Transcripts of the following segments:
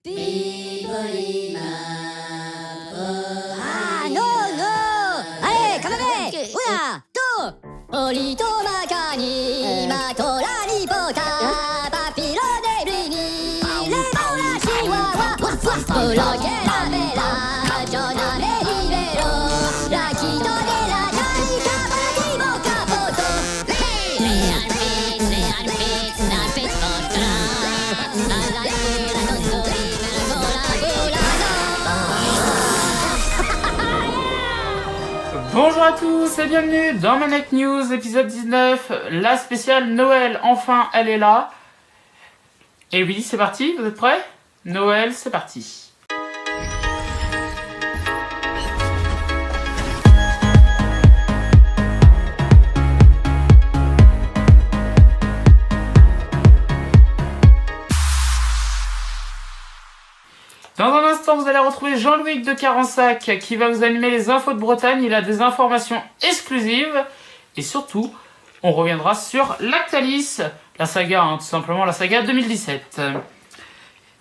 Ah non, non. Allez, comme avec. Una, deux. Olito makani, matola ni pota, papilo de brini, le mola chihuahua, waf waf, pologue la vela, jona me libero, la quito de la jaica, para capoto. Bonjour à tous et bienvenue dans Maniac News, épisode 19, la spéciale Noël, enfin elle est là. Et oui, c'est parti, vous êtes prêts? Noël, c'est parti. Dans un instant, vous allez retrouver Jean-Louis de Carensac qui va vous animer les infos de Bretagne. Il a des informations exclusives. Et surtout, on reviendra sur Lactalis, la saga, tout simplement la saga 2017.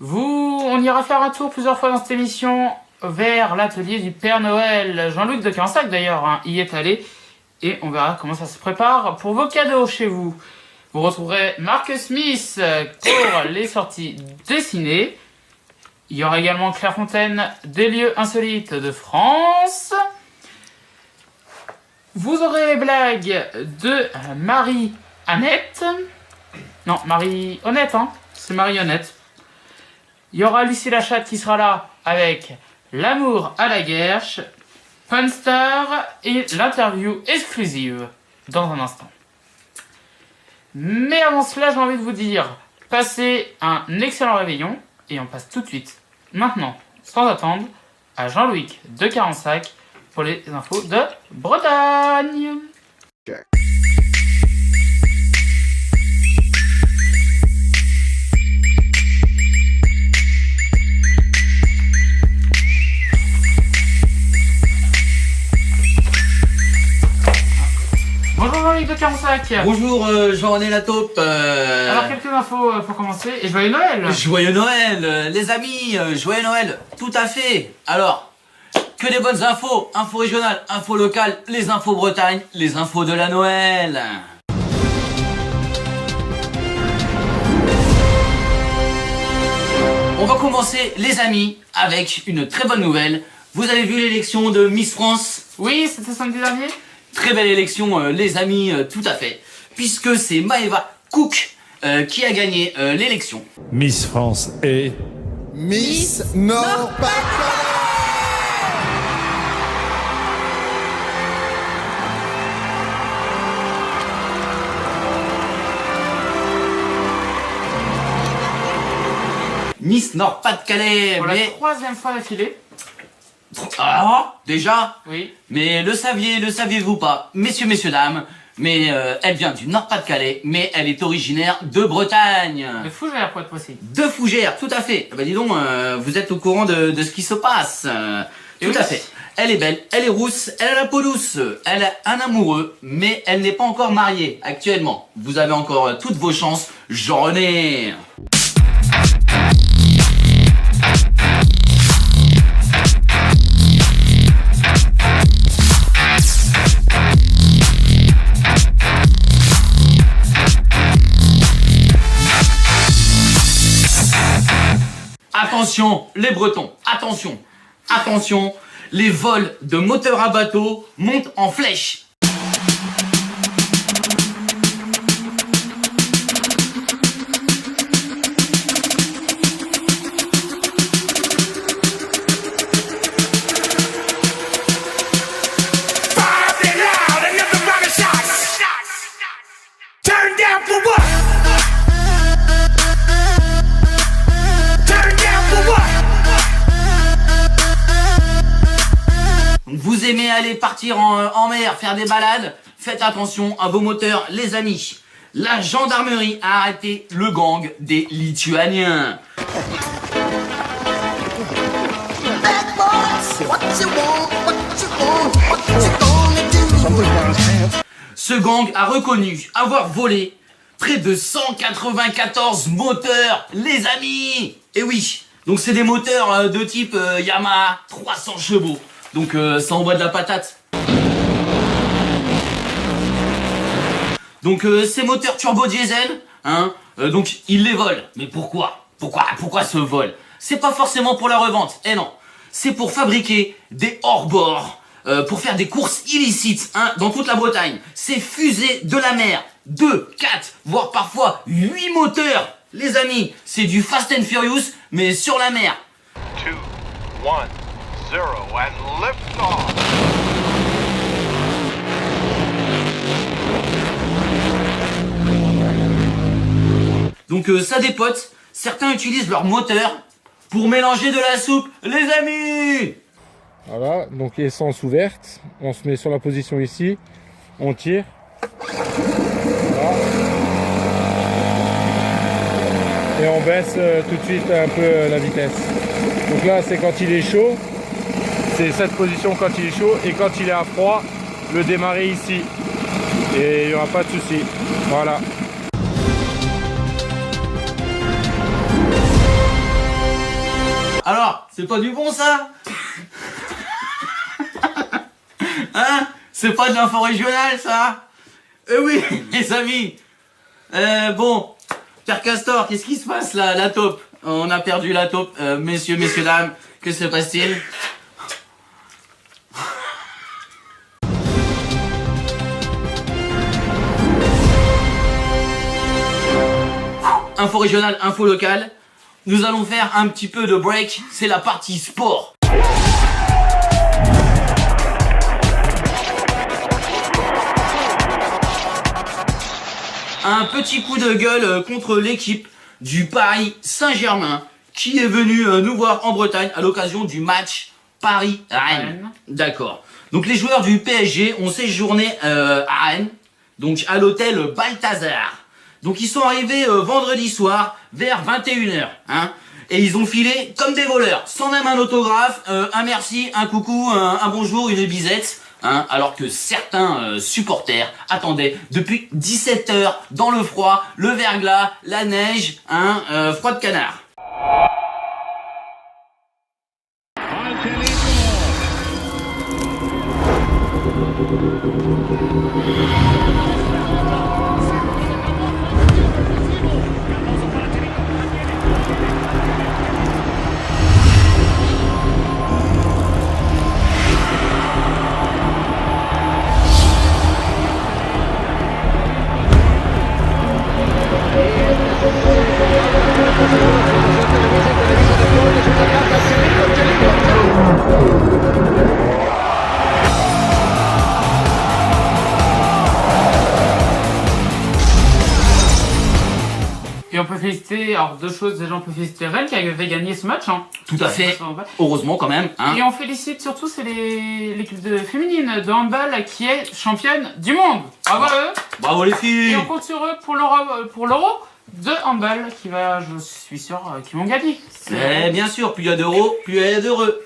On ira faire un tour plusieurs fois dans cette émission vers l'atelier du Père Noël. Jean-Louis de Carensac d'ailleurs y est allé. Et on verra comment ça se prépare pour vos cadeaux chez vous. Vous retrouverez Mark Smith pour les sorties dessinées. Il y aura également Claire Fontaine, des lieux insolites de France. Vous aurez les blagues de Marie-Annette. Non, Marie-Honnête, c'est Marie-Honnête. Il y aura Lucie Lachatte qui sera là avec L'amour à la guerche, Funstar et l'interview exclusive dans un instant. Mais avant cela, j'ai envie de vous dire, passez un excellent réveillon. Et on passe tout de suite, maintenant, sans attendre, à Jean-Louis de Carensac pour les infos de Bretagne. Bonjour Jean-Louis de Carensac. Bonjour Jean-René la taupe. Alors quelques infos pour commencer, et joyeux Noël. Joyeux Noël les amis, joyeux Noël, tout à fait. Alors, que des bonnes infos, infos régionales, infos locales, les infos Bretagne, les infos de la Noël. On va commencer les amis avec une très bonne nouvelle. Vous avez vu l'élection de Miss France? Oui, c'était samedi dernier. Très belle élection les amis, tout à fait. Puisque c'est Maëva Cook qui a gagné l'élection. Miss France est... Miss Nord-Pas-de-Calais. Miss Nord-Pas-de-Calais. Pour la Mais... troisième fois d'affilée. Ah, déjà? Oui. Mais le saviez-vous pas? Messieurs, dames, mais elle vient du Nord-Pas-de-Calais, mais elle est originaire de Bretagne. De Fougères pour être précis. De Fougères, tout à fait. Bah dis donc, vous êtes au courant de ce qui se passe. Tout à fait. Elle est belle, elle est rousse, elle a la peau douce, elle a un amoureux, mais elle n'est pas encore mariée actuellement. Vous avez encore toutes vos chances, Jean-René. Attention, les Bretons, attention, attention, les vols de moteurs à bateau montent en flèche. Vous aimez aller partir en mer, faire des balades? Faites attention à vos moteurs, les amis. La gendarmerie a arrêté le gang des Lituaniens. Ce gang a reconnu avoir volé près de 194 moteurs, les amis. Et oui, Donc c'est des moteurs de type Yamaha 300 chevaux. Donc ça envoie de la patate. Donc ces moteurs turbo diesel, hein, donc ils les volent. Mais pourquoi ce vol? C'est pas forcément pour la revente, non. C'est pour fabriquer des hors-bords, pour faire des courses illicites, hein, dans toute la Bretagne. C'est fusées de la mer, 2, 4, voire parfois 8 moteurs. Les amis, c'est du Fast and Furious, mais sur la mer. 2, 1, 0 and lift off. Donc ça dépote, certains utilisent leur moteur pour mélanger de la soupe, les amis. Voilà, donc essence ouverte, on se met sur la position ici, on tire. Voilà. Et on baisse tout de suite un peu la vitesse. Donc là c'est quand il est chaud, c'est cette position quand il est chaud, et quand il est à froid, le démarrer ici. Et il n'y aura pas de souci. Voilà. Alors, c'est pas du bon ça? Hein? C'est pas de l'info régionale ça? Oui, les amis. Bon, Père Castor, qu'est-ce qui se passe là, la taupe? On a perdu la taupe. Messieurs, dames, que se passe-t-il? Info régionale, info locale. Nous allons faire un petit peu de break, c'est la partie sport. Un petit coup de gueule contre l'équipe du Paris Saint-Germain qui est venu nous voir en Bretagne à l'occasion du match Paris-Rennes. D'accord. Donc les joueurs du PSG ont séjourné à Rennes, donc à l'hôtel Balthazar. Donc ils sont arrivés vendredi soir vers 21h, hein, et ils ont filé comme des voleurs, sans même un autographe, un merci, un coucou, un bonjour, une bisette, hein, alors que certains supporters attendaient depuis 17h dans le froid, le verglas, la neige, hein, froid de canard. Et on peut féliciter, alors deux choses, déjà on peut féliciter Rennes qui avait gagné ce match. Hein. Tout à fait, heureusement quand même. Hein. Et on félicite surtout, c'est l'équipe féminine de handball qui est championne du monde. Bravo à eux. Bravo les filles. Et on compte sur eux pour l'euro de handball qui va, je suis sûr, qu'ils vont gagner. Mais bien sûr, plus il y a d'euros, plus il y a d'heureux.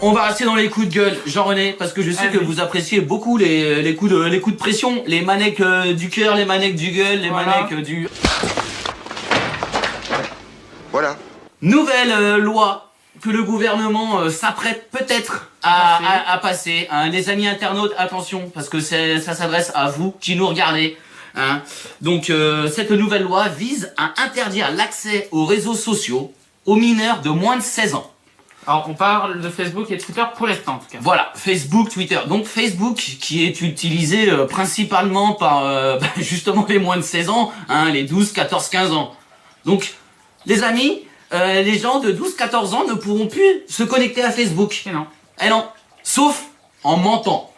On va rester dans les coups de gueule, Jean-René, parce que je sais que vous appréciez beaucoup les coups de pression, les manecs du cœur, les manecs du gueule, les manecs du... Voilà. Nouvelle loi que le gouvernement s'apprête peut-être à passer. Hein. Les amis internautes, attention, parce que ça s'adresse à vous qui nous regardez. Hein. Donc cette nouvelle loi vise à interdire l'accès aux réseaux sociaux aux mineurs de moins de 16 ans. Alors on parle de Facebook et Twitter pour l'instant en tout cas. Voilà, Facebook, Twitter. Donc Facebook qui est utilisé principalement par justement les moins de 16 ans, hein, les 12, 14, 15 ans. Donc les amis, les gens de 12, 14 ans ne pourront plus se connecter à Facebook. Et non. Eh non, sauf en mentant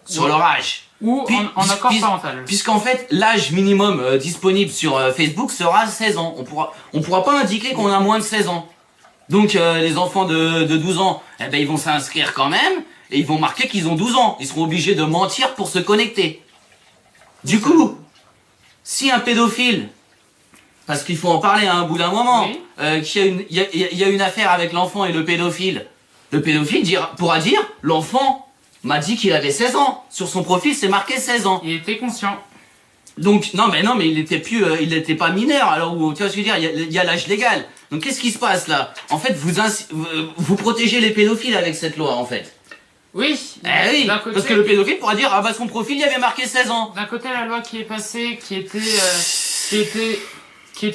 sur leur âge. Ou en accord parental. Puisqu'en fait, l'âge minimum disponible sur Facebook sera 16 ans. On pourra pas indiquer qu'on a moins de 16 ans. Donc les enfants de 12 ans, eh ben, ils vont s'inscrire quand même, et ils vont marquer qu'ils ont 12 ans. Ils seront obligés de mentir pour se connecter. Du coup, si un pédophile, parce qu'il faut en parler à un bout d'un moment, oui. qu'il y a une affaire avec l'enfant et le pédophile pourra dire, l'enfant m'a dit qu'il avait 16 ans. Sur son profil, c'est marqué 16 ans. Il était conscient. Donc non mais il était pas mineur. Alors tu vois ce que je veux dire, il y a l'âge légal. Donc qu'est-ce qui se passe là? En fait, vous protégez les pédophiles avec cette loi en fait. Oui. Eh oui, D'un côté, parce que le pédophile pourra dire ah bah son profil il y avait marqué 16 ans. D'un côté, la loi qui est passée, qui était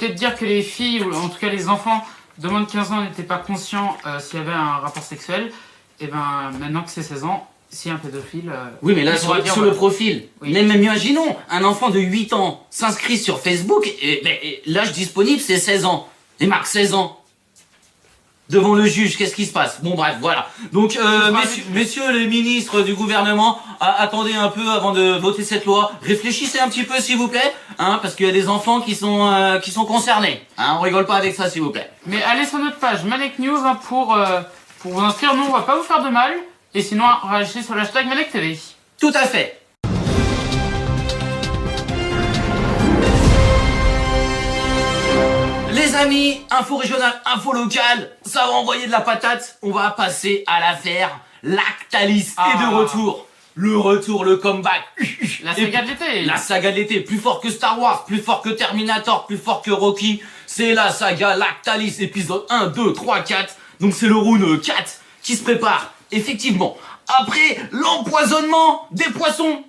de dire que les filles, ou en tout cas les enfants de moins de 15 ans n'étaient pas conscients s'il y avait un rapport sexuel, et ben maintenant que c'est 16 ans, s'il y a un pédophile... Oui mais là il pourra sur dire, le profil, Oui. même imaginons, un enfant de 8 ans s'inscrit sur Facebook et l'âge disponible c'est 16 ans. Et marque 16 ans. Devant le juge, qu'est-ce qui se passe? Bon bref, voilà. Donc messieurs les ministres du gouvernement, attendez un peu avant de voter cette loi. Réfléchissez un petit peu s'il vous plaît, hein, parce qu'il y a des enfants qui sont concernés. Hein, on rigole pas avec ça s'il vous plaît. Mais allez sur notre page Malek News hein, pour vous inscrire. Nous, on va pas vous faire de mal. Et sinon, réagissez sur l'hashtag Malek TV. Tout à fait. Les amis, info régionale, info locale, ça va envoyer de la patate. On va passer à l'affaire Lactalis est de retour. Le retour, le comeback. La saga de l'été. La saga de l'été, plus fort que Star Wars, plus fort que Terminator, plus fort que Rocky. C'est la saga Lactalis, épisode 1, 2, 3, 4. Donc c'est le round 4 qui se prépare. Effectivement, après l'empoisonnement des poissons,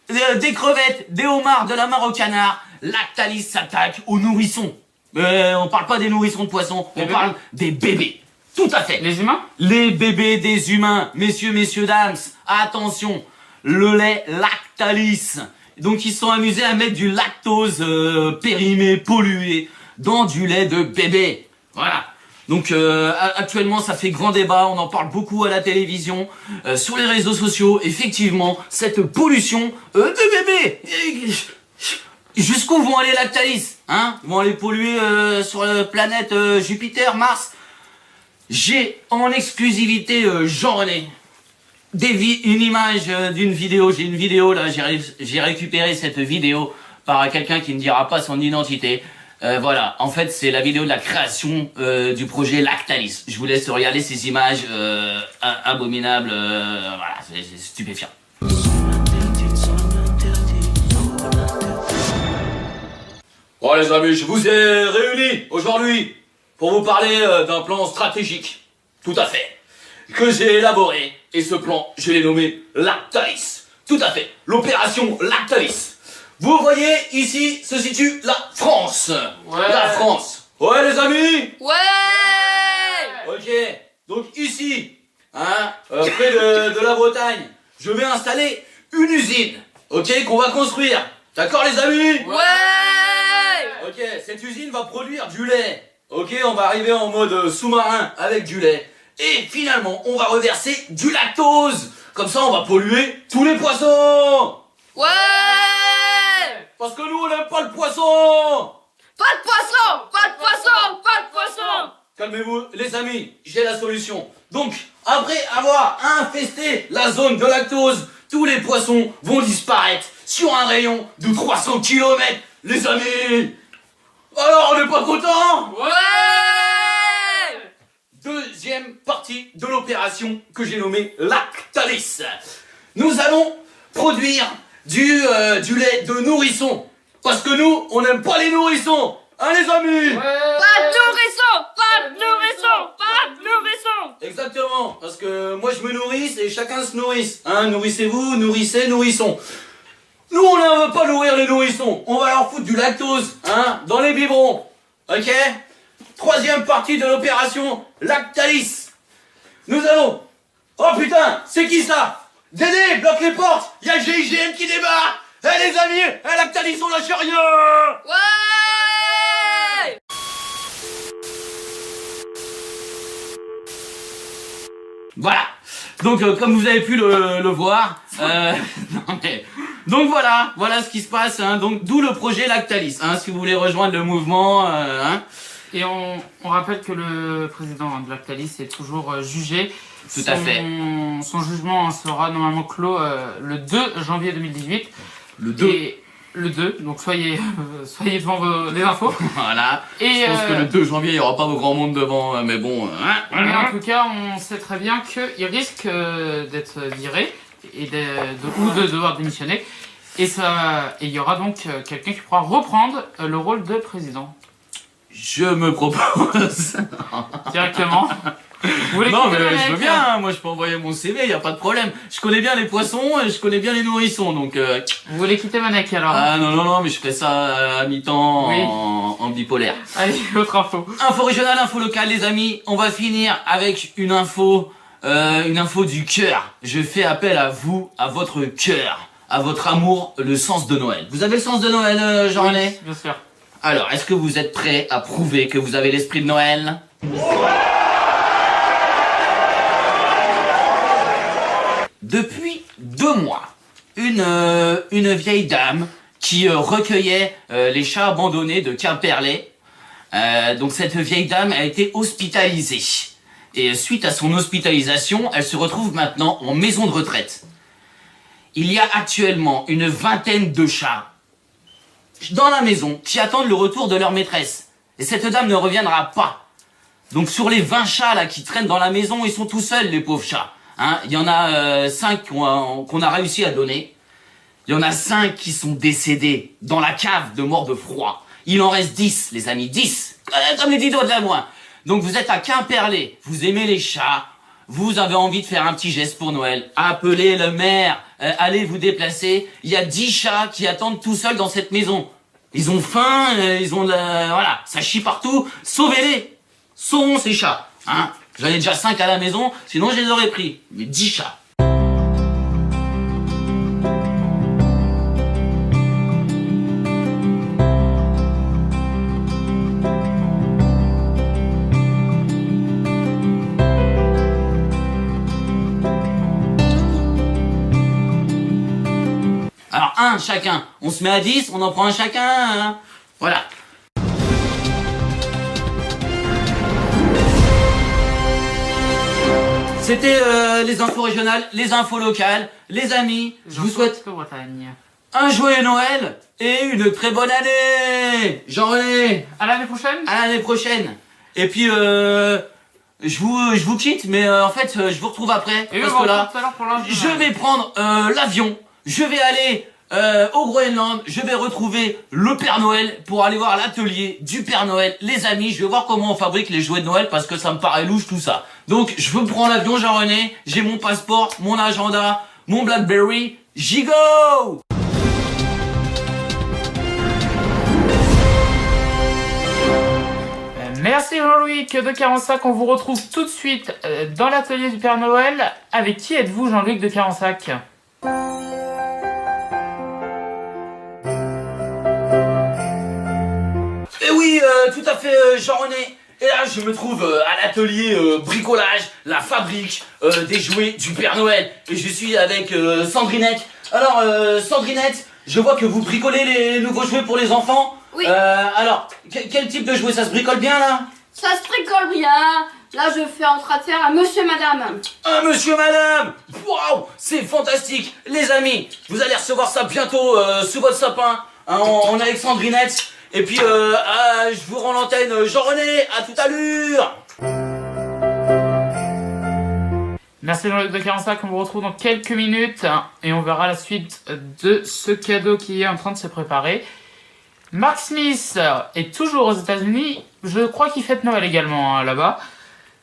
des crevettes, des homards, de la mare au canard, Lactalis s'attaque aux nourrissons. On parle pas des nourrissons de poissons, on parle des bébés. Tout à fait. Les humains? Les bébés des humains. Messieurs, dames, attention. Le lait Lactalis. Donc ils se sont amusés à mettre du lactose périmé, pollué dans du lait de bébé. Voilà. Donc actuellement ça fait grand débat, on en parle beaucoup à la télévision, sur les réseaux sociaux. Effectivement, cette pollution de bébés. Jusqu'où vont aller Lactalis, hein? Ils vont aller polluer sur la planète Jupiter, Mars. J'ai en exclusivité Jean-René une image d'une vidéo. J'ai une vidéo là, j'ai récupéré cette vidéo par quelqu'un qui ne dira pas son identité. Voilà, en fait c'est la vidéo de la création du projet Lactalis. Je vous laisse regarder ces images abominables, voilà, c'est stupéfiant. Bon les amis, je vous ai réunis aujourd'hui pour vous parler d'un plan stratégique, tout à fait, que j'ai élaboré, et ce plan, je l'ai nommé Lactalis. Tout à fait, l'opération Lactalis. Vous voyez, ici se situe la France. Ouais. La France. Ouais les amis. Ouais. Ok, donc ici, hein, près de la Bretagne, je vais installer une usine, ok, qu'on va construire. D'accord les amis? Ouais. Ok, cette usine va produire du lait. Ok, on va arriver en mode sous-marin avec du lait. Et finalement, on va reverser du lactose. Comme ça, on va polluer tous les poissons. Ouais. Parce que nous, on n'aime pas le poisson. Pas de poisson. Pas de poisson. Pas de poisson. Calmez-vous, les amis, j'ai la solution. Donc, après avoir infesté la zone de lactose, tous les poissons vont disparaître sur un rayon de 300 km. Les amis, alors on n'est pas content? Ouais. Deuxième partie de l'opération que j'ai nommée Lactalis. Nous allons produire du lait de nourrisson. Parce que nous, on n'aime pas les nourrissons. Hein les amis? Pas de nourrisson. Pas de nourrisson. Pas de nourrisson. Exactement, parce que moi je me nourrisse et chacun se nourrisse. Hein, nourrissez-vous, nourrissez, nourrissons. Nous on ne veut pas nourrir les nourrissons, on va leur foutre du lactose, hein, dans les biberons. Ok? Troisième partie de l'opération Lactalis. Nous allons... Oh putain, c'est qui ça? Dédé, bloque les portes, il y a le GIGN qui débarque. Eh les amis, Lactalis on lâche rien. Ouais. Voilà. Donc comme vous avez pu le voir, non mais donc voilà ce qui se passe. Hein, donc d'où le projet Lactalis. Hein, si vous voulez rejoindre le mouvement. Hein. Et on rappelle que le président de Lactalis est toujours jugé. Tout à fait. Son jugement sera normalement clos le 2 janvier 2018. Le 2. Et le 2, donc soyez devant les infos. Voilà. Et je pense que le 2 janvier, il n'y aura pas grand monde devant, mais bon. Mais en tout cas, on sait très bien qu'il risque d'être viré ou de devoir démissionner. Et il y aura donc quelqu'un qui pourra reprendre le rôle de président. Je me propose. Directement. Vous voulez Non, quitter mais Manek je veux bien, hein. Moi je peux envoyer mon CV, y a pas de problème. Je connais bien les poissons et je connais bien les nourrissons, donc... Vous voulez quitter Manek alors? Ah non, mais je ferai ça à mi-temps Oui. en bipolaire. Allez, autre info. Info régionale, info locale, les amis. On va finir avec une info du cœur. Je fais appel à vous, à votre cœur, à votre amour, le sens de Noël. Vous avez le sens de Noël, Jean-René? Oui, bien sûr. Alors, est-ce que vous êtes prêts à prouver que vous avez l'esprit de Noël? Depuis 2 mois, une vieille dame qui recueillait les chats abandonnés de Quimperlé. Donc cette vieille dame a été hospitalisée. Et suite à son hospitalisation, elle se retrouve maintenant en maison de retraite. Il y a actuellement une 20aine de chats dans la maison qui attendent le retour de leur maîtresse. Et cette dame ne reviendra pas. Donc sur les 20 chats là qui traînent dans la maison, ils sont tout seuls, les pauvres chats. Hein, il y en a 5 qu'on a réussi à donner. Il y en a 5 qui sont décédés dans la cave de mort de froid. Il en reste 10, les amis, 10. Comme les 10 doigts de la main. Donc vous êtes à Quimperlé, vous aimez les chats, vous avez envie de faire un petit geste pour Noël. Appelez le maire, allez vous déplacer. Il y a 10 chats qui attendent tout seuls dans cette maison. Ils ont faim, ils ont voilà, ça chie partout. Sauvez-les. Sauvons ces chats. Hein. J'en ai déjà 5 à la maison, sinon je les aurais pris. Mais 10 chats. Alors, un chacun. On se met à 10, on en prend un chacun. Hein. Voilà. C'était les infos régionales, les infos locales. Les amis, je vous souhaite Bretagne. un joyeux Noël et une très bonne année. Jean-René, À l'année prochaine. à l'année prochaine. Et puis, je vous quitte, mais en fait, je vous retrouve après. Et parce on que va là, tout à l'heure pour l'instant. je vais prendre l'avion, je vais aller au Groenland, je vais retrouver le Père Noël pour aller voir l'atelier du Père Noël. Les amis, je vais voir comment on fabrique les jouets de Noël parce que ça me paraît louche tout ça. Donc je veux prendre l'avion, Jean-René, j'ai mon passeport, mon agenda, mon Blackberry, j'y go! Merci Jean-Louis de 45. On vous retrouve tout de suite dans l'atelier du Père Noël. Avec qui êtes-vous, Jean-Luc de 45? Et oui, tout à fait, Jean-René. Et là, je me trouve à l'atelier bricolage, la fabrique des jouets du Père Noël. Et je suis avec Sandrinette. Alors, Sandrinette, je vois que vous bricolez les nouveaux jouets pour les enfants. Oui. Alors, quel type de jouet? Ça se bricole bien, là? Ça se bricole bien. Là, je fais en train de faire un monsieur madame. Un monsieur, madame! Waouh! C'est fantastique! Les amis, vous allez recevoir ça bientôt sous votre sapin. Hein, on est avec Sandrinette. Et puis, je vous rends l'antenne. Jean-René, à tout à l'heure! Merci Jean-Luc de 45. On vous retrouve dans quelques minutes. Et on verra la suite de ce cadeau qui est en train de se préparer. Mark Smith est toujours aux États-Unis. Je crois qu'il fête Noël également là-bas.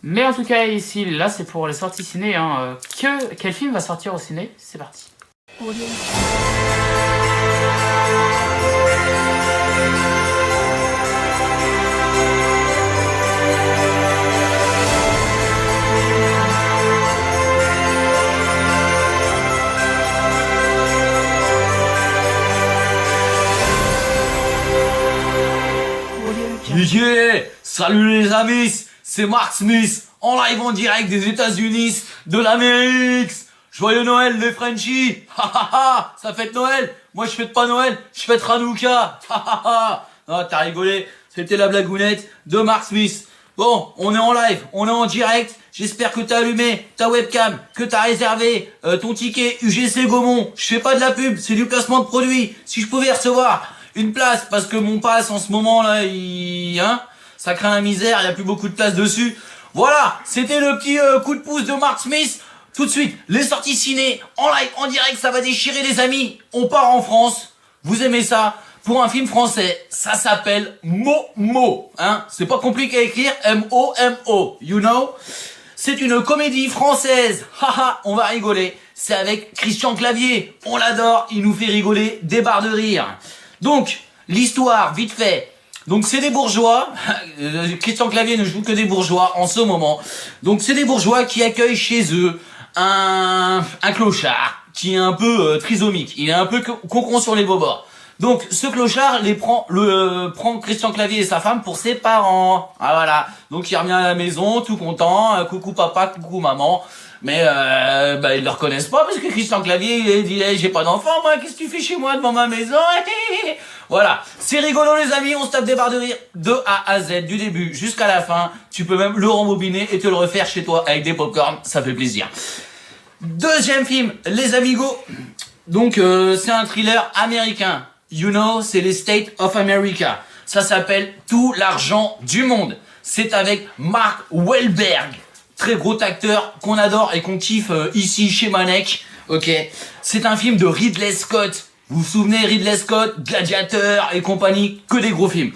Mais en tout cas, ici, là, c'est pour les sorties ciné. Hein. Quel film va sortir au ciné? C'est parti. Yeah! Salut les amis! C'est Mark Smith, en live en direct des États-Unis, de l'Amérique! Joyeux Noël les Frenchies! Ha ha ha! Ça fête Noël! Moi je fête pas Noël, je fête Hanouka! Ha ha ha! Ah, t'as rigolé, c'était la blagounette de Mark Smith. Bon, on est en live, on est en direct. J'espère que t'as allumé ta webcam, que t'as réservé ton ticket UGC Gaumont. Je fais pas de la pub, c'est du placement de produit. Si je pouvais recevoir une place, parce que mon pass en ce moment là, ça craint la misère, il y a plus beaucoup de place dessus. Voilà, c'était le petit coup de pouce de Mark Smith tout de suite, les sorties ciné, en live, en direct, ça va déchirer les amis. On part en France. Vous aimez ça? Pour un film français, ça s'appelle Momo. Hein? C'est pas compliqué à écrire, M-O-M-O, you know? C'est une comédie française. Haha, on va rigoler. C'est avec Christian Clavier. On l'adore, il nous fait rigoler des barres de rire. Donc, l'histoire, vite fait. Donc c'est des bourgeois, Christian Clavier ne joue que des bourgeois en ce moment. Donc c'est des bourgeois qui accueillent chez eux un clochard qui est un peu trisomique. Il est un peu concon sur les bobords. Donc ce clochard prend Christian Clavier et sa femme pour ses parents. Ah voilà. Donc il revient à la maison tout content, coucou papa, coucou maman. Mais ils le reconnaissent pas parce que Christian Clavier il dit hey, j'ai pas d'enfant moi, qu'est-ce que tu fais chez moi devant ma maison? Voilà, c'est rigolo les amis, on se tape des barres de rire de A à Z, du début jusqu'à la fin. Tu peux même le rembobiner et te le refaire chez toi avec des popcorn, ça fait plaisir. Deuxième film, Les Amigos. Donc c'est un thriller américain. You know, c'est les States of America. Ça s'appelle Tout l'argent du monde. C'est avec Mark Wahlberg. Très gros acteur qu'on adore et qu'on kiffe ici chez Manek. Ok. C'est un film de Ridley Scott. Vous vous souvenez, Ridley Scott, Gladiateur et compagnie, que des gros films.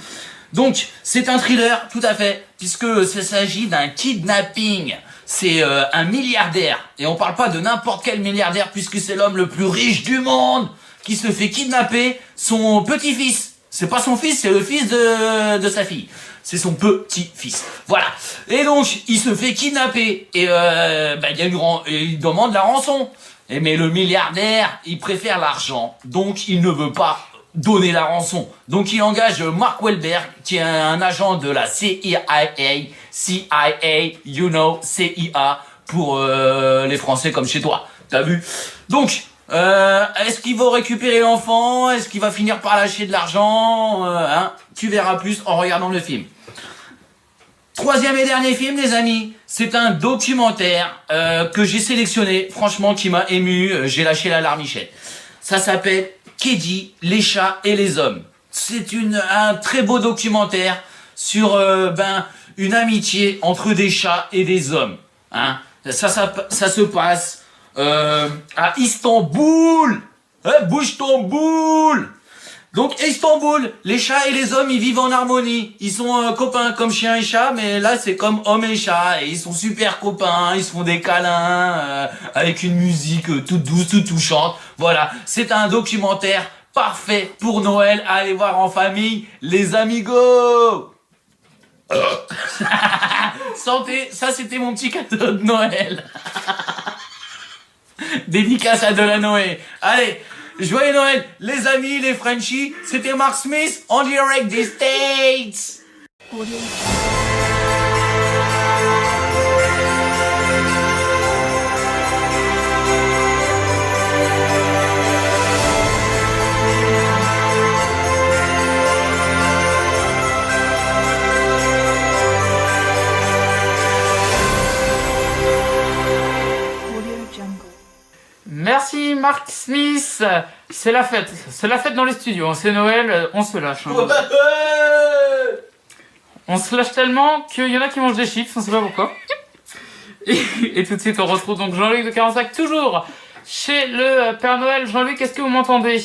Donc, c'est un thriller, tout à fait, puisque ça s'agit d'un kidnapping. C'est un milliardaire. Et on parle pas de n'importe quel milliardaire, puisque c'est l'homme le plus riche du monde qui se fait kidnapper son petit-fils. C'est pas son fils, c'est le fils de sa fille. C'est son petit-fils. Voilà. Et donc, il se fait kidnapper. Et il demande la rançon. Mais le milliardaire, il préfère l'argent. Donc, il ne veut pas donner la rançon. Donc, il engage Mark Wahlberg, qui est un agent de la CIA, you know, CIA, pour les Français comme chez toi. T'as vu? Donc, est-ce qu'il va récupérer l'enfant? Est-ce qu'il va finir par lâcher de l'argent? Tu verras plus en regardant le film. Troisième et dernier film, les amis, c'est un documentaire que j'ai sélectionné, franchement, qui m'a ému. J'ai lâché la larmichette. Ça s'appelle Kedi, les chats et les hommes. C'est un très beau documentaire sur une amitié entre des chats et des hommes. Hein. Ça se passe à Istanbul. Bouge ton boule. Donc Istanbul, les chats et les hommes, ils vivent en harmonie. Ils sont copains comme chien et chat, mais là c'est comme homme et chat. Et ils sont super copains, ils se font des câlins avec une musique toute douce, toute touchante. Voilà, c'est un documentaire parfait pour Noël à aller voir en famille. Les amigos. Santé, ça c'était mon petit cadeau de Noël. Dédicace à Delanoë. Allez, joyeux Noël, les amis, les Frenchies. C'était Mark Smith en direct des States. Merci Mark Smith. C'est la fête dans les studios. C'est Noël, on se lâche. Hein. On se lâche tellement qu'il y en a qui mangent des chips, on sait pas pourquoi. Et tout de suite on retrouve donc Jean-Luc de Carensac toujours chez le Père Noël. Jean-Luc, est-ce que vous m'entendez?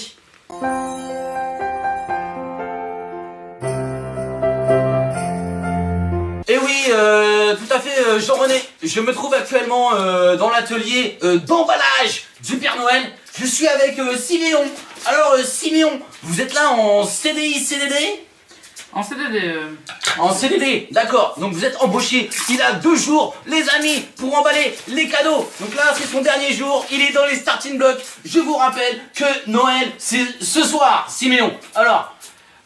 Et oui, tout à fait, Jean-René, je me trouve actuellement dans l'atelier d'emballage du Père Noël. Je suis avec Siméon. Alors Siméon, vous êtes là en CDI, CDD? En CDD. En CDD, d'accord. Donc vous êtes embauché. Il a 2 jours, les amis, pour emballer les cadeaux. Donc là, c'est son dernier jour. Il est dans les starting blocks. Je vous rappelle que Noël, c'est ce soir, Siméon. Alors,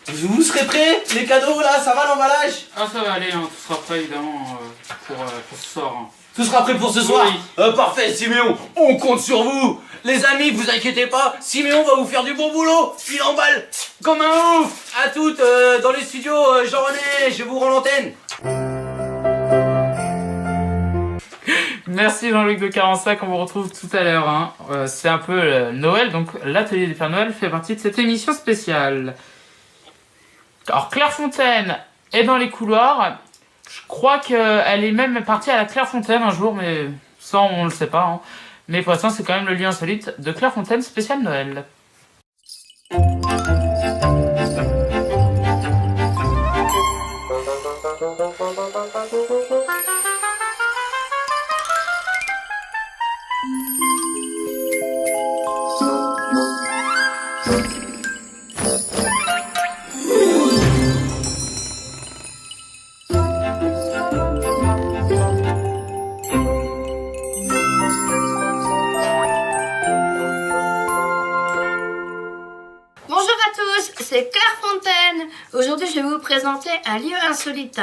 vous serez prêts? Les cadeaux, là, ça va l'emballage? Ah, ça va aller, hein. Tout sera prêt évidemment pour ce soir. Hein. Tout sera prêt pour ce soir? Oui. Parfait, Siméon, on compte sur vous. Les amis, vous inquiétez pas, Siméon va vous faire du bon boulot. Il emballe comme un ouf. À toutes dans les studios, Jean-René, je vous rends l'antenne. Merci Jean-Luc de Carensac, on vous retrouve tout à l'heure. Hein. C'est un peu Noël, donc l'atelier du Père Noël fait partie de cette émission spéciale. Alors Clairefontaine est dans les couloirs. Je crois qu'elle est même partie à la Clairefontaine un jour, mais Ça, on le sait pas. Hein. Mais pour l'instant, c'est quand même le lieu insolite de Clairefontaine spécial Noël. Bonjour à tous, c'est Clairefontaine. Aujourd'hui, je vais vous présenter un lieu insolite.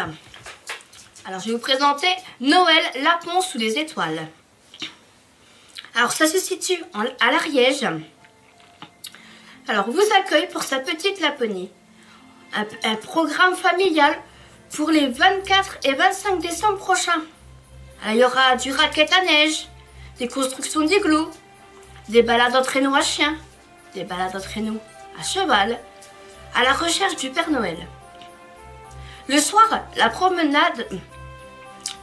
Alors, je vais vous présenter Noël Lapon sous les étoiles. Alors, ça se situe à l'Ariège. Alors, vous accueille pour sa petite Laponie. Un programme familial pour les 24 et 25 décembre prochains. Alors, il y aura du raquette à neige, des constructions d'igloos, des balades en traîneau à chien, des balades en traîneau à cheval, à la recherche du Père Noël. Le soir, la promenade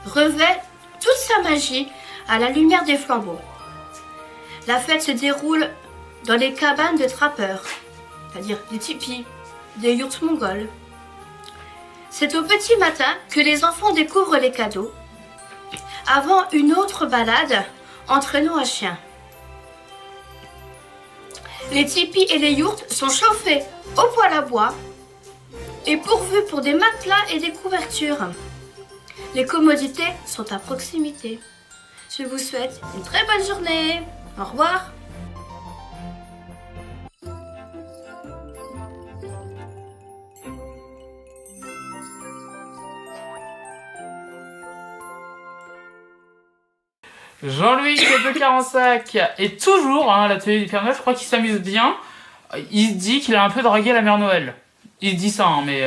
revêt toute sa magie à la lumière des flambeaux. La fête se déroule dans les cabanes de trappeurs, c'est-à-dire des tipis, des yurts mongols. C'est au petit matin que les enfants découvrent les cadeaux, avant une autre balade en traîneau à chien. Les tipis et les yourtes sont chauffés au poêle à bois et pourvus pour des matelas et des couvertures. Les commodités sont à proximité. Je vous souhaite une très bonne journée. Au revoir. Jean-Louis de Carensac est toujours à l'atelier du Père Noël. Je crois qu'il s'amuse bien. Il se dit qu'il a un peu dragué la mère Noël. Il se dit ça, hein, mais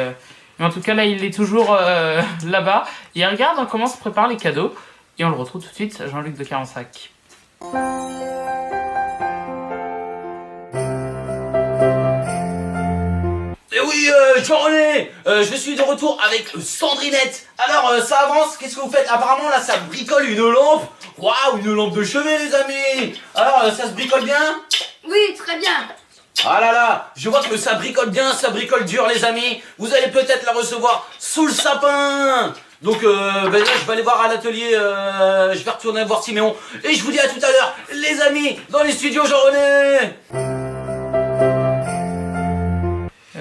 en tout cas là il est toujours là-bas. Il regarde comment se préparent les cadeaux. Et on le retrouve tout de suite, Jean-Luc de Carensac. Et oui, Jean-René, je suis de retour avec Sandrinette. Alors, ça avance, qu'est-ce que vous faites? Apparemment, là, ça bricole une lampe. Waouh, une lampe de chevet, les amis. Alors, ça se bricole bien? Oui, très bien. Ah là là, je vois que ça bricole bien, ça bricole dur, les amis. Vous allez peut-être la recevoir sous le sapin. Donc, là, je vais aller voir à l'atelier, je vais retourner voir Siméon. Et je vous dis à tout à l'heure, les amis, dans les studios Jean-René.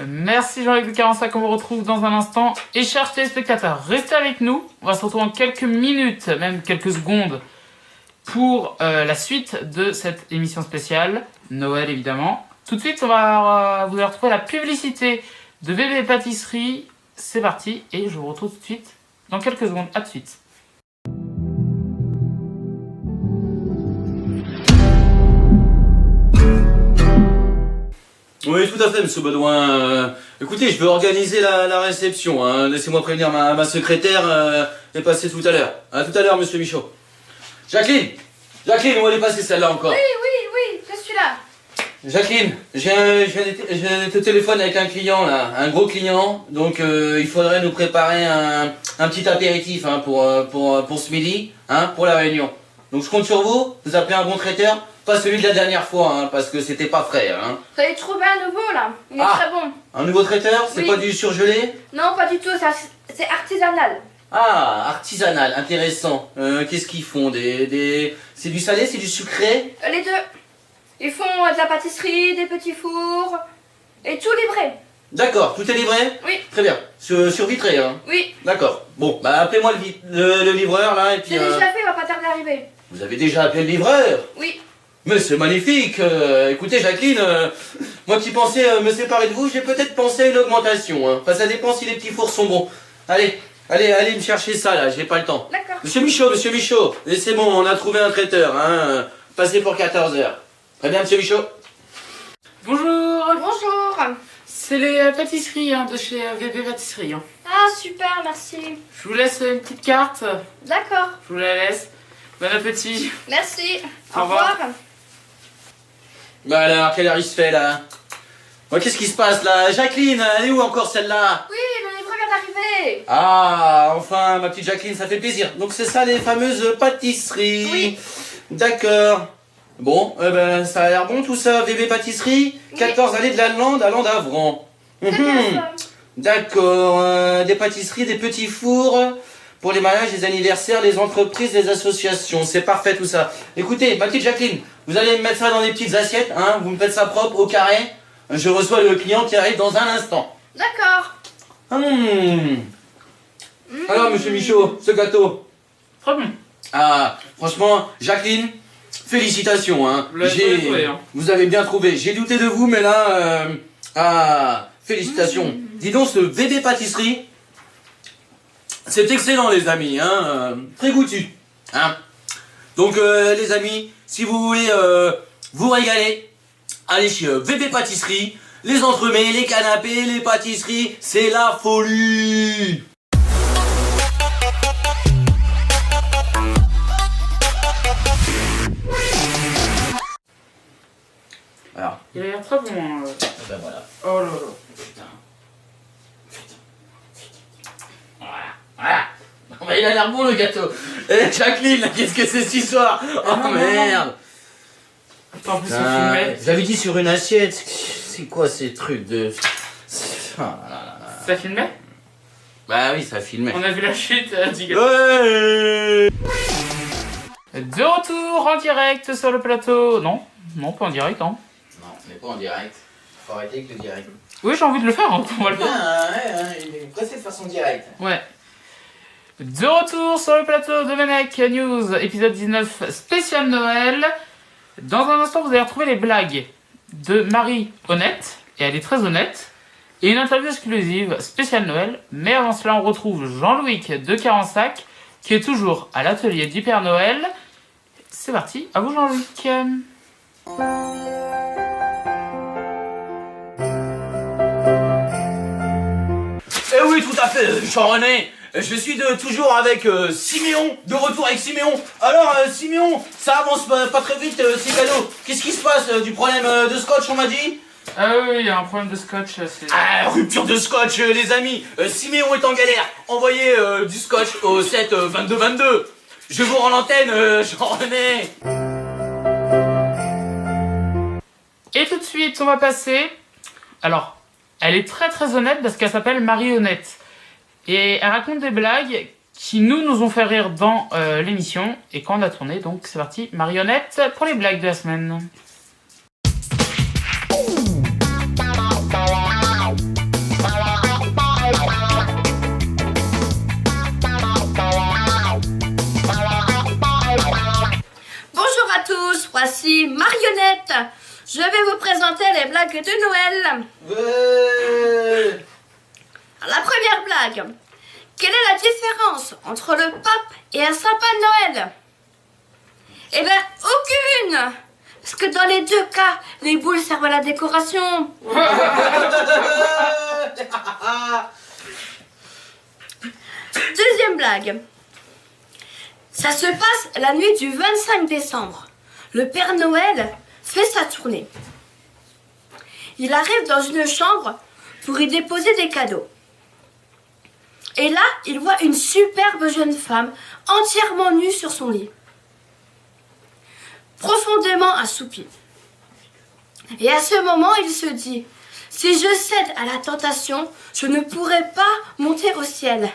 Merci Jean-Luc de Carensac, on vous retrouve dans un instant. Et chers téléspectateurs, restez avec nous. On va se retrouver en quelques minutes, même quelques secondes, pour la suite de cette émission spéciale. Noël, évidemment. Tout de suite, vous allez retrouver la publicité de Bébé Pâtisserie. C'est parti, et je vous retrouve tout de suite dans quelques secondes. À tout de suite. Oui, tout à fait, monsieur Baudouin. Écoutez, je veux organiser la réception. Hein. Laissez-moi prévenir ma secrétaire et passer tout à l'heure. À tout à l'heure, monsieur Michaud. Jacqueline, on va aller passer celle-là encore. Oui, je suis là. Jacqueline, j'ai un téléphone avec un client là, un gros client. Donc il faudrait nous préparer un petit apéritif hein, pour ce midi, hein, pour la réunion. Donc je compte sur vous. Vous appelez un bon traiteur. Pas celui de la dernière fois, hein, parce que c'était pas frais. Hein. Vous avez trouvé un nouveau là. Il est très bon. Un nouveau traiteur? C'est Oui. pas du surgelé? Non, pas du tout. C'est artisanal. Ah, artisanal, intéressant. Qu'est-ce qu'ils font? C'est du salé, c'est du sucré? Les deux. Ils font de la pâtisserie, des petits fours et tout livré. D'accord, tout est livré? Oui. Très bien. Sur vitré, hein? Oui. D'accord. Bon, bah appelez-moi le livreur là et puis. C'est déjà fait, il va pas tarder d'arriver. Vous avez déjà appelé le livreur? Oui. Mais c'est magnifique. Écoutez, Jacqueline, moi qui pensais me séparer de vous, j'ai peut-être pensé à une augmentation. Hein. Enfin, ça dépend si les petits fours sont bons. Allez me chercher ça là, j'ai pas le temps. D'accord. Monsieur Michaud, c'est bon, on a trouvé un traiteur. Hein. Passez pour 14h. Très bien, monsieur Michaud. Bonjour. Bonjour. C'est les pâtisseries hein, de chez Bébé Pâtisserie. Hein. Ah, super, merci. Je vous laisse une petite carte. D'accord. Je vous la laisse. Bon appétit. Merci. Au revoir. Bah alors, quelle heure il se fait là? Qu'est-ce qui se passe là? Jacqueline, elle est où encore celle-là? Oui, le livreur vient d'arriver. commandé. Ah, enfin, ma petite Jacqueline, ça fait plaisir. Donc c'est ça les fameuses pâtisseries. Oui. D'accord. Bon, ben, ça a l'air bon tout ça, VB Pâtisserie, Oui. 14 allées de la Lande à Landavran. C'est bien ça. D'accord, des pâtisseries, des petits fours pour les mariages, les anniversaires, les entreprises, les associations. C'est parfait tout ça. Écoutez, ma petite Jacqueline, vous allez me mettre ça dans des petites assiettes, hein, vous me faites ça propre au carré. Je reçois le client qui arrive dans un instant. D'accord. Alors, monsieur Michaud, ce gâteau. Très bien. Ah, franchement, Jacqueline, félicitations. Hein. Vous l'avez bien trouvé, hein. Vous avez bien trouvé. J'ai douté de vous, mais là, félicitations. Dis donc, ce VB Pâtisserie, c'est excellent, les amis. Hein. Très goûtu. Hein. Donc, les amis, si vous voulez vous régaler, allez chez VB Pâtisserie. Les entremets, les canapés, les pâtisseries, c'est la folie. Alors, Il a l'air très bon. Hein. ben voilà. Oh là là. Voilà. Oh, mais il a l'air bon le gâteau. Eh, Jacqueline, qu'est-ce que c'est cette histoire? Oh non, merde. En plus, on filmait. J'avais dit sur une assiette. C'est quoi ces trucs de... Oh là là là. Ça filmait? Bah oui, ça filmait. On a vu la chute du gâteau. Ouais. De retour en direct sur le plateau. Non, pas en direct. Hein. Non, on n'est pas en direct. Faut arrêter avec le direct. Oui, j'ai envie de le faire. Hein. On va le faire. Il est pressé de façon directe. Ouais. De retour sur le plateau de Venec News, épisode 19 spécial Noël. Dans un instant, vous allez retrouver les blagues de Marie honnête, et elle est très honnête, et une interview exclusive spéciale Noël. Mais avant cela, on retrouve Jean-Louis de Carensac, qui est toujours à l'atelier du Père Noël. C'est parti, à vous Jean-Louis. Eh oui, tout à fait, Jean-René. Je suis toujours avec Siméon, de retour avec Siméon. Alors, Siméon, ça avance pas très vite, ces cadeaux. Qu'est-ce qui se passe? Du problème de scotch, on m'a dit? Ah oui, il y a un problème de scotch. Ah, rupture de scotch, les amis. Siméon est en galère. Envoyez du scotch au 7 22 22. Je vous rends l'antenne, Jean-René. Et tout de suite, on va passer... Alors, elle est très très honnête parce qu'elle s'appelle Marie Honnête. Et elle raconte des blagues qui nous ont fait rire dans l'émission. Et quand on a tourné, donc c'est parti, Marionnette pour les blagues de la semaine. Bonjour à tous, voici Marionnette. Je vais vous présenter les blagues de Noël. Ouais. La première blague. Quelle est la différence entre le pape et un sapin de Noël? Eh bien, aucune. Parce que dans les deux cas, les boules servent à la décoration. Deuxième blague. Ça se passe la nuit du 25 décembre. Le Père Noël fait sa tournée. Il arrive dans une chambre pour y déposer des cadeaux. Et là, il voit une superbe jeune femme entièrement nue sur son lit. Profondément assoupi. Et à ce moment, il se dit, si je cède à la tentation, je ne pourrai pas monter au ciel.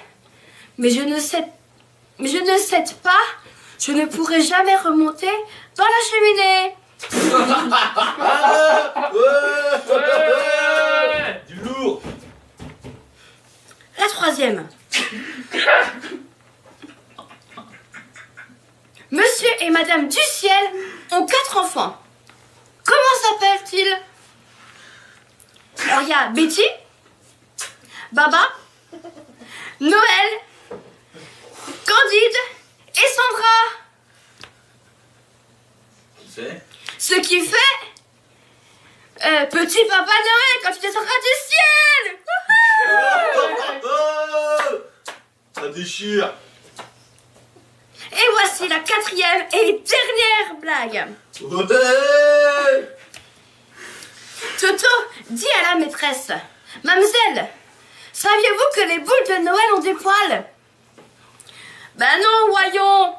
Mais je ne cède pas, je ne pourrai jamais remonter dans la cheminée. Du lourd. La troisième. Monsieur et Madame du Ciel ont 4 enfants. Comment s'appellent-ils? Alors il y a Betty, Baba, Noël, Candide et Sandra. C'est Ce qui fait Petit Papa Noël quand tu descendras du ciel. Ça déchire. Et voici la 4e et dernière blague. Toto dit à la maîtresse, Mademoiselle, Saviez-vous que les boules de Noël ont des poils? Ben non, voyons.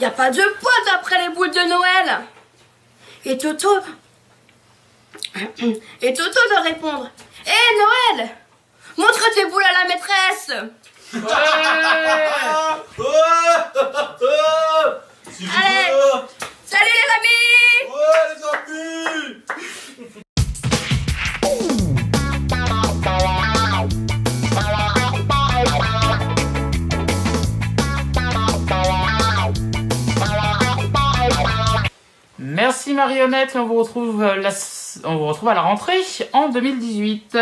Y a pas de poils d'après les boules de Noël. Et Toto de répondre. Hé Noël, montre tes boules à la maîtresse. Allez, salut les amis. Merci Marionnette, on vous retrouve à la rentrée en 2018.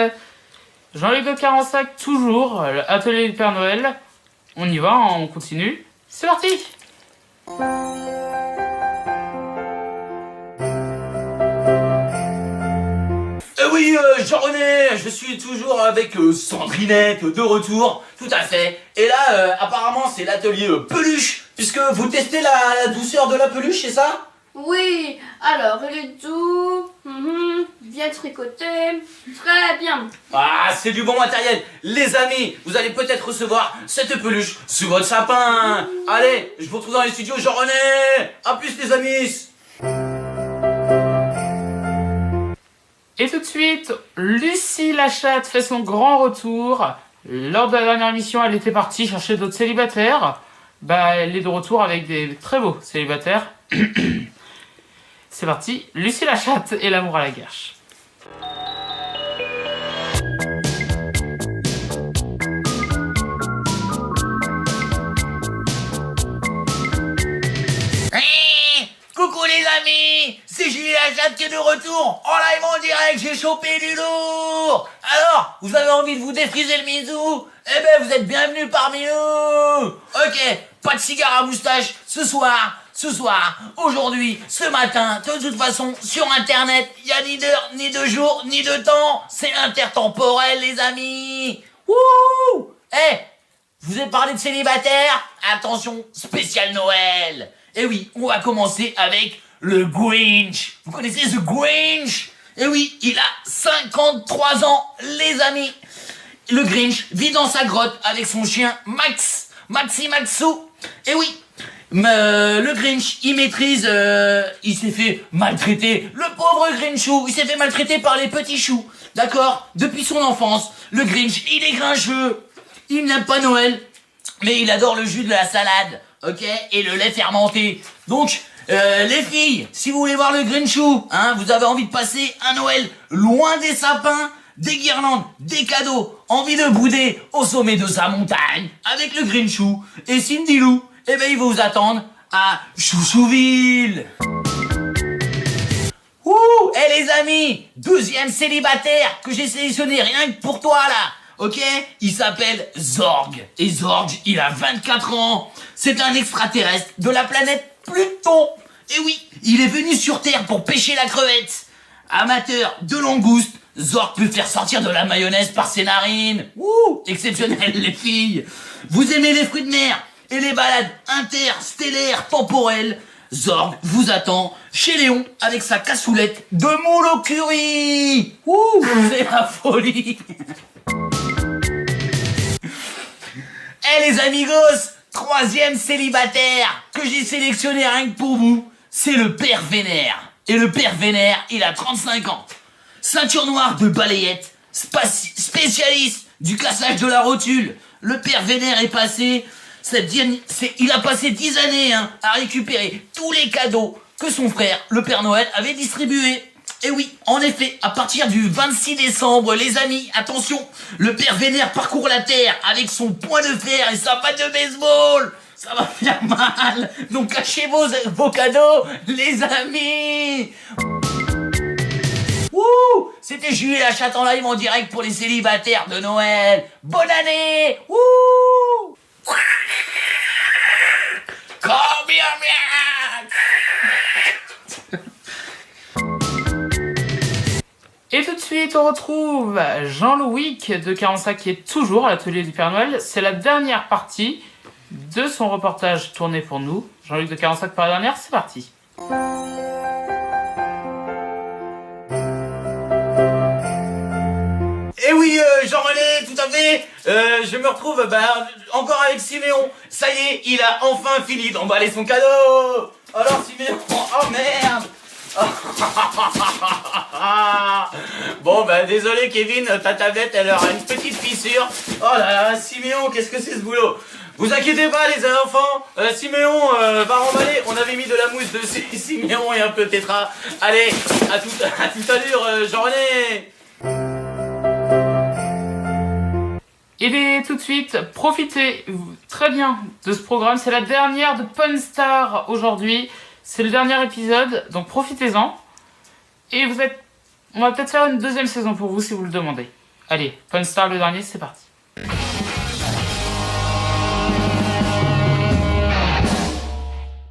Jean-Luc de Carensac, toujours, l'atelier du Père Noël. On y va, on continue. C'est parti! Oui, Jean-René, je suis toujours avec Sandrinette de retour, tout à fait. Et là, apparemment, c'est l'atelier peluche, puisque vous testez la douceur de la peluche, c'est ça? Oui, alors il est doux, bien tricoté, très bien. Ah, c'est du bon matériel. Les amis, vous allez peut-être recevoir cette peluche sous votre sapin. Allez, je vous retrouve dans les studios, Jean-René. À plus les amis. Et tout de suite, Lucie la chatte fait son grand retour. Lors de la dernière émission, elle était partie chercher d'autres célibataires. Bah, elle est de retour avec des très beaux célibataires. C'est parti, Lucie la chatte et l'amour à la guerche. Coucou les amis, c'est Julie la chatte qui est de retour. En live en direct, j'ai chopé du lourd. Alors, vous avez envie de vous défriser le misou? Eh ben, vous êtes bienvenus parmi nous. Ok, pas de cigare à moustache ce soir, aujourd'hui, ce matin. De toute façon, sur Internet, il y a ni d'heure, ni de jour, ni de temps. C'est intertemporel, les amis. Wouh! Eh, je vous ai parlé de célibataire. Attention, spécial Noël. Eh oui, on va commencer avec le Grinch. Vous connaissez The Grinch? Eh oui, il a 53 ans, les amis. Le Grinch vit dans sa grotte avec son chien Maxi Maxou. Eh oui, le Grinch, il maîtrise, il s'est fait maltraiter. Le pauvre Grinchou, il s'est fait maltraiter par les petits choux. D'accord? Depuis son enfance, le Grinch, il est grincheux. Il n'aime pas Noël, mais il adore le jus de la salade. Ok, et le lait fermenté. Donc, les filles, si vous voulez voir le Grinchou, hein, vous avez envie de passer un Noël loin des sapins, des guirlandes, des cadeaux, envie de bouder au sommet de sa montagne avec le Grinchou et Cindy Lou, eh ben ils vont vous attendre à Chouchouville. Ouh, les amis, deuxième célibataire que j'ai sélectionné rien que pour toi là. Ok, il s'appelle Zorg. Et Zorg, il a 24 ans. C'est un extraterrestre de la planète Pluton. Et oui, il est venu sur Terre pour pêcher la crevette. Amateur de langoustes, Zorg peut faire sortir de la mayonnaise par ses narines. Ouh, exceptionnel les filles. Vous aimez les fruits de mer et les balades interstellaires temporelles? Zorg vous attend chez Léon avec sa cassoulette de moule au curry. Ouh, c'est la folie. Les amigos, troisième célibataire que j'ai sélectionné rien que pour vous, c'est le Père Vénère. Et le Père Vénère, il a 35 ans. Ceinture noire de balayette, spécialiste du cassage de la rotule. Le Père Vénère est passé, il a passé 10 années à récupérer tous les cadeaux que son frère, le Père Noël, avait distribués. Et oui, en effet, à partir du 26 décembre, les amis, attention, le Père Vénère parcourt la Terre avec son poing de fer et sa batte de baseball. Ça va faire mal, donc cachez vos cadeaux, les amis. Ouh, c'était Julie la chatte en live en direct pour les célibataires de Noël. Bonne année. Ouh. Combien Et tout de suite, on retrouve Jean-Louis de Carensac qui est toujours à l'atelier du Père Noël. C'est la dernière partie de son reportage tourné pour nous. Jean-Luc de Carensac pour la dernière, c'est parti. Et oui, Jean-René, tout à savez, je me retrouve encore avec Siméon. Ça y est, il a enfin fini d'emballer son cadeau. Alors Siméon, oh merde. Bon désolé Kevin, ta tablette elle aura une petite fissure. Oh là là, Siméon, qu'est-ce que c'est ce boulot? Vous inquiétez pas les enfants, Siméon va remballer. On avait mis de la mousse dessus, Siméon et un peu de tétra. Allez, à toute allure, Jean-René. Et bien, tout de suite, profitez très bien de ce programme. C'est la dernière de Pawn Star aujourd'hui. C'est le dernier épisode, donc profitez-en. Et on va peut-être faire une deuxième saison pour vous si vous le demandez. Allez, Pawn Star le dernier, c'est parti.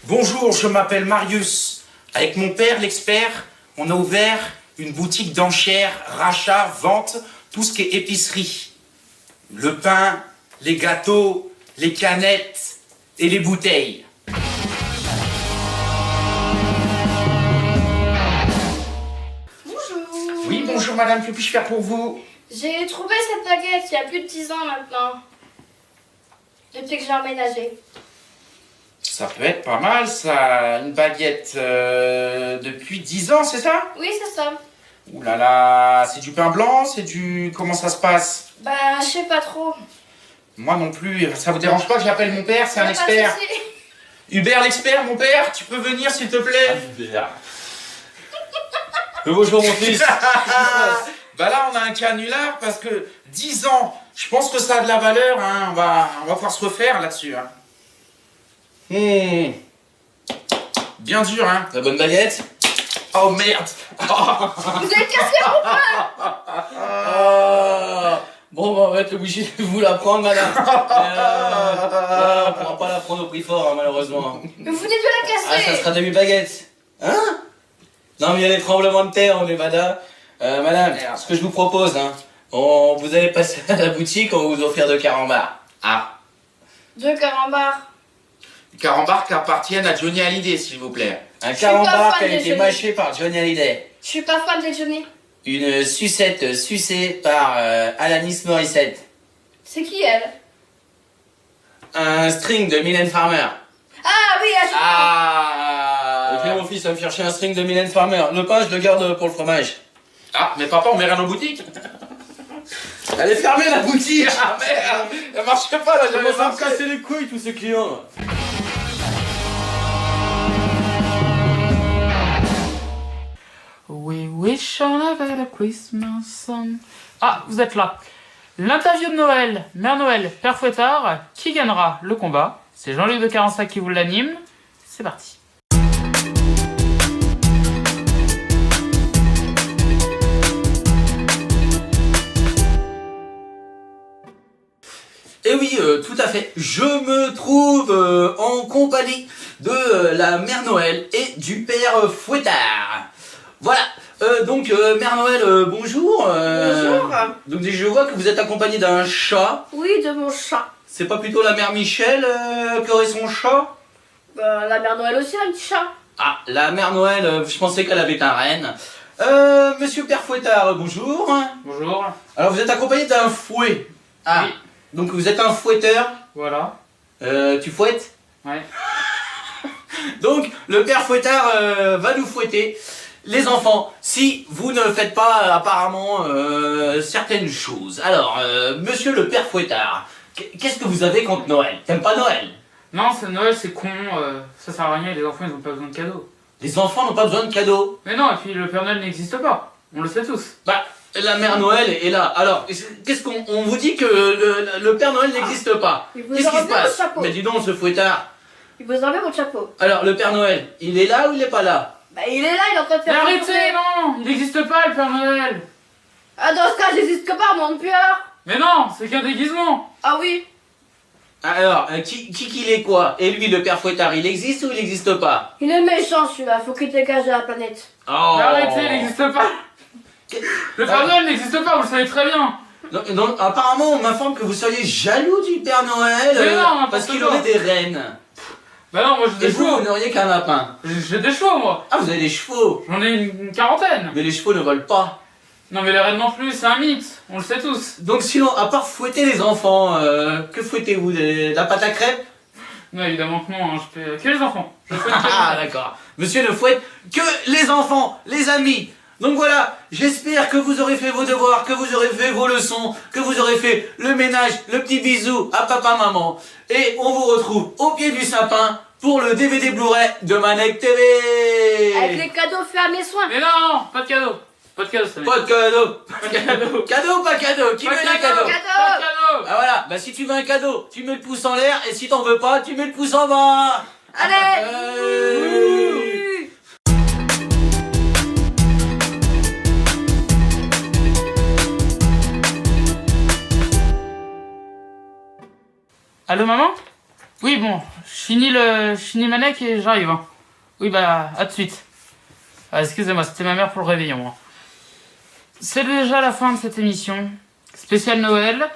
Bonjour, je m'appelle Marius. Avec mon père, l'expert, on a ouvert une boutique d'enchères, rachat, vente, tout ce qui est épicerie. Le pain, les gâteaux, les canettes et les bouteilles. Bonjour. Oui, bonjour madame, que puis-je faire pour vous? J'ai trouvé cette baguette il y a plus de 10 ans maintenant. Depuis que j'ai emménagé. Ça peut être pas mal ça, une baguette depuis 10 ans, c'est ça? Oui, c'est ça. Ouh là là, c'est du pain blanc, c'est du... Comment ça se passe? Bah, je sais pas trop. Moi non plus, ça vous dérange pas que j'appelle mon père, c'est un Pas de expert. souci. Hubert l'expert, mon père, tu peux venir s'il te plaît? Hubert. Bonjour mon fils. Bah là on a un canular parce que 10 ans, je pense que ça a de la valeur, hein. On va pouvoir se refaire là-dessus. Hein. Bien dur, hein. La bonne baguette? Oh merde. Vous avez cassé mon pain. Bon, on va être obligé de vous la prendre, madame. On pourra pas la prendre au prix fort, hein, malheureusement. Mais vous venez de la Ah, casser. ça sera demi-baguette. Hein? Non, mais il y a les tremblements de terre, on est madame. Madame, ce que je vous propose, hein, vous allez passer à la boutique, on va vous offrir 2 carambars. Ah. 2 carambars. Carambars qui appartiennent à Johnny Hallyday, s'il vous plaît. Un suis pas carambar fan qui a de été Johnny. mâché par Johnny Hallyday. Je suis pas fan de Johnny. Une sucette sucée par Alanis Morissette. C'est qui elle? Un string de Mylène Farmer. Ah oui, elle. Ah. Ok, mon fils va me chercher un string de Mylène Farmer. Le pain, je le garde pour le fromage. Ah, mais papa, on met rien en boutique. Elle est fermée la boutique. Ah merde, elle marche pas là, j'avais Comment ça me marqué. casser les couilles tous ces clients là. We wish on a better Christmas song. Ah, vous êtes là. L'interview de Noël, Mère Noël, Père Fouettard. Qui gagnera le combat? C'est Jean-Luc de Carensac qui vous l'anime. C'est parti. Et oui, tout à fait. Je me trouve en compagnie de la Mère Noël et du Père Fouettard. Voilà. Donc, Mère Noël, bonjour. Bonjour. Donc, je vois que vous êtes accompagné d'un chat. Oui, de mon chat. C'est pas plutôt la Mère Michel qui aurait son chat? La mère Noël aussi a un petit chat. Ah, la Mère Noël, je pensais qu'elle avait un renne. Monsieur Père Fouettard, bonjour. Bonjour. Alors, vous êtes accompagné d'un fouet. Ah, Oui. donc vous êtes un fouetteur. Voilà. Tu fouettes? Ouais. Donc, le Père Fouettard va nous fouetter. Les enfants, si vous ne faites pas apparemment certaines choses. Alors, monsieur le Père Fouettard, qu'est-ce que vous avez contre Noël? T'aimes pas Noël? Non, c'est Noël, c'est con. Ça sert à rien, les enfants, ils ont pas besoin de cadeaux. Les enfants n'ont pas besoin de cadeaux. Mais non, et puis le Père Noël n'existe pas. On le sait tous. Bah, la Mère Noël est là. Alors, qu'est-ce qu'on vous dit que le Père Noël n'existe pas? Il vous Qu'est-ce qui se enlève votre passe? chapeau. Mais dis donc, ce Fouettard. Il vous enlève votre chapeau. Alors, le Père Noël, il est là ou il est pas là? Bah, il est là, il est en train de Mais faire. arrêtez, tourner. non! Il n'existe pas, le Père Noël! Ah, dans ce cas, j'existe pas, mon peur. Mais non, c'est qu'un déguisement! Ah oui. Alors, qui est quoi? Et lui, le Père Fouettard, il existe ou il n'existe pas? Il est méchant celui-là, faut qu'il dégage de la planète. Oh. Mais arrêtez, il n'existe pas! Le Père Noël n'existe pas, vous le savez très bien! Non, apparemment, on m'informe que vous seriez jaloux du Père Noël Mais non, parce n'importe qu'il quoi. aurait des rennes. Bah non, moi j'ai Et des vous, chevaux! vous n'auriez qu'un lapin. J'ai des chevaux, moi! Ah, vous avez des chevaux. J'en ai une quarantaine! Mais les chevaux ne volent pas. Non mais les rennes non plus, c'est un mythe, on le sait tous. Donc sinon, à part fouetter les enfants, que fouettez-vous? De la pâte à crêpes? Non, évidemment que non, hein, je fais que les enfants. Je fouette que les Ah enfants. d'accord. Monsieur ne fouette que les enfants, les amis. Donc voilà, j'espère que vous aurez fait vos devoirs, que vous aurez fait vos leçons, que vous aurez fait le ménage, le petit bisou à papa, maman. Et on vous retrouve au pied du sapin pour le DVD Blu-ray de Manek TV. Avec les cadeaux faits à mes soins. Mais non, pas de cadeau. Pas de cadeau, ça Pas de cadeau. Pas de cadeau. Cadeau ou pas cadeau? Qui veut des cadeaux? Pas de cadeau. Ah voilà, bah si tu veux un cadeau, tu mets le pouce en l'air, et si t'en veux pas, tu mets le pouce en bas. Allez. Allô maman? Oui bon, je finis Manek et j'arrive. Hein. Oui bah à de suite. Ah, excusez-moi, c'était ma mère pour le réveillon. Hein. C'est déjà la fin de cette émission spéciale Noël.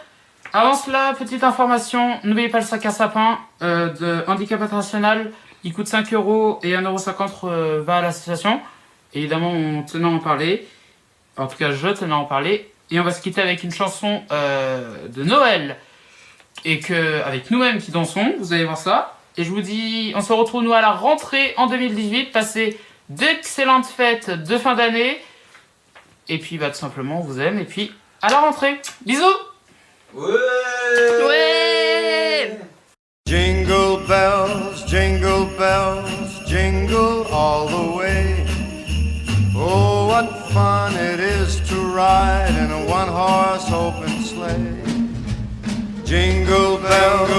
Avant cela, petite information, n'oubliez pas le sac à sapin de Handicap International. Il coûte 5 € et 1,50 € va à l'association. Évidemment, on tenait à en parler. En tout cas, je tenais à en parler. Et on va se quitter avec une chanson de Noël. Et que avec nous-mêmes qui dansons, vous allez voir ça. Et je vous dis, on se retrouve nous à la rentrée en 2018. Passez d'excellentes fêtes de fin d'année. Et puis, bah, tout simplement, on vous aime. Et puis, à la rentrée. Bisous! Ouais. Jingle bells, jingle all the way. Oh, what fun it is to ride in a one-horse open sleigh. Jingle bells,